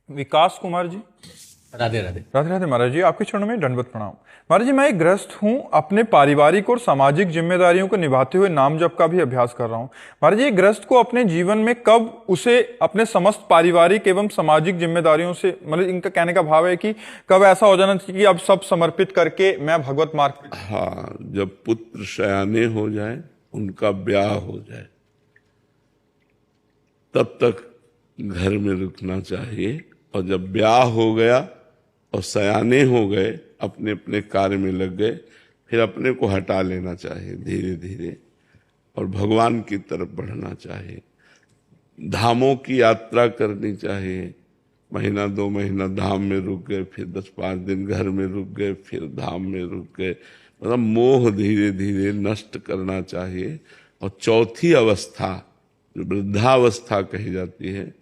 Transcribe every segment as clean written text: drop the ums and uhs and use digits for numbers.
विकास कुमार जी। राधे राधे। राधे राधे महाराज जी, आपके चरणों में दंडवत प्रणाम। महाराज जी, मैं एक गृहस्थ हूँ, अपने पारिवारिक और सामाजिक जिम्मेदारियों को निभाते हुए नाम जप का भी अभ्यास कर रहा हूँ। महाराज जी, एक गृहस्थ को अपने जीवन में कब उसे अपने समस्त पारिवारिक एवं सामाजिक जिम्मेदारियों से, मतलब इनका कहने का भाव है कि कब ऐसा हो जाना चाहिए कि अब सब समर्पित करके मैं भगवत मार्ग पे। हाँ, जब पुत्र सयाने हो जाए, उनका ब्याह हो जाए, तब तक घर में रुकना चाहिए। और जब ब्याह हो गया और सयाने हो गए, अपने अपने कार्य में लग गए, फिर अपने को हटा लेना चाहिए धीरे धीरे और भगवान की तरफ बढ़ना चाहिए। धामों की यात्रा करनी चाहिए। महीना 2 महीना धाम में रुक गए, फिर 10-5 दिन घर में रुक गए, फिर धाम में रुक गए। मतलब मोह धीरे धीरे नष्ट करना चाहिए। और चौथी अवस्था, जो वृद्धावस्था कही जाती है,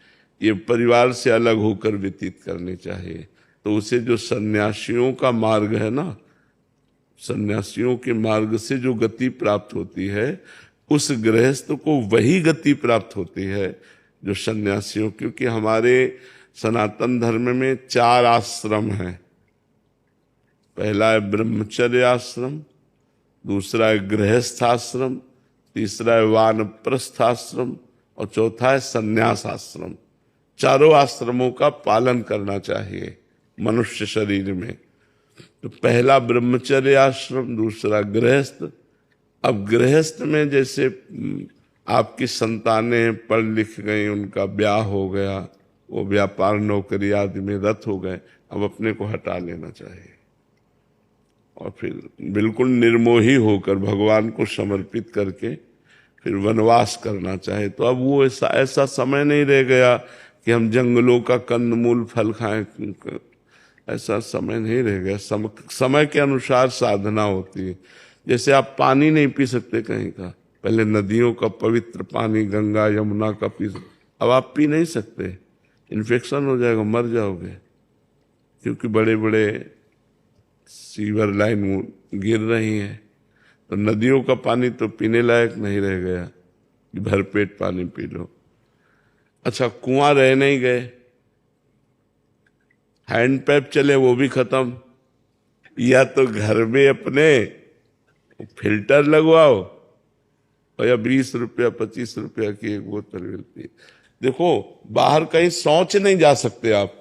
ये परिवार से अलग होकर व्यतीत करनी चाहिए। तो उसे जो सन्यासियों का मार्ग है ना, सन्यासियों के मार्ग से जो गति प्राप्त होती है, उस गृहस्थ को वही गति प्राप्त होती है जो सन्यासियों। क्योंकि हमारे सनातन धर्म में 4 आश्रम हैं। पहला है ब्रह्मचर्य आश्रम, दूसरा है गृहस्थ आश्रम, तीसरा है वानप्रस्थ आश्रम और चौथा है संन्यास आश्रम। चारों आश्रमों का पालन करना चाहिए मनुष्य शरीर में। तो पहला ब्रह्मचर्य आश्रम, दूसरा गृहस्थ। अब गृहस्थ में जैसे आपकी संतानें पढ़ लिख गई, उनका ब्याह हो गया, वो व्यापार नौकरी आदि में रत हो गए, अब अपने को हटा लेना चाहिए और फिर बिल्कुल निर्मोही होकर भगवान को समर्पित करके फिर वनवास करना चाहिए। तो अब वो ऐसा समय नहीं रह गया कि हम जंगलों का कंदमूल फल खाएं, ऐसा समय नहीं रह गया। समय के अनुसार साधना होती है। जैसे आप पानी नहीं पी सकते कहीं का, पहले नदियों का पवित्र पानी गंगा यमुना का पी, अब आप पी नहीं सकते, इन्फेक्शन हो जाएगा, मर जाओगे। क्योंकि बड़े बड़े सीवर लाइन गिर रही हैं, तो नदियों का पानी तो पीने लायक नहीं रह गया कि भरपेट पानी पी लो। अच्छा, कुआं रह नहीं गए, हैंडपैप चले, वो भी खत्म। या तो घर में अपने फिल्टर लगवाओ, और या 20 रुपया 25 रुपया की एक बोतल मिलती है। देखो, बाहर कहीं शौच नहीं जा सकते आप,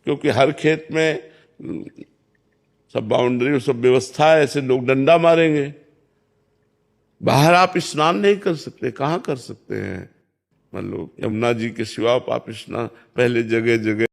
क्योंकि हर खेत में सब बाउंड्री, सब व्यवस्था है, ऐसे लोग डंडा मारेंगे। बाहर आप स्नान नहीं कर सकते, कहाँ कर सकते हैं? मान लो यमुना जी के सिवा आप स्नान, पहले जगह जगह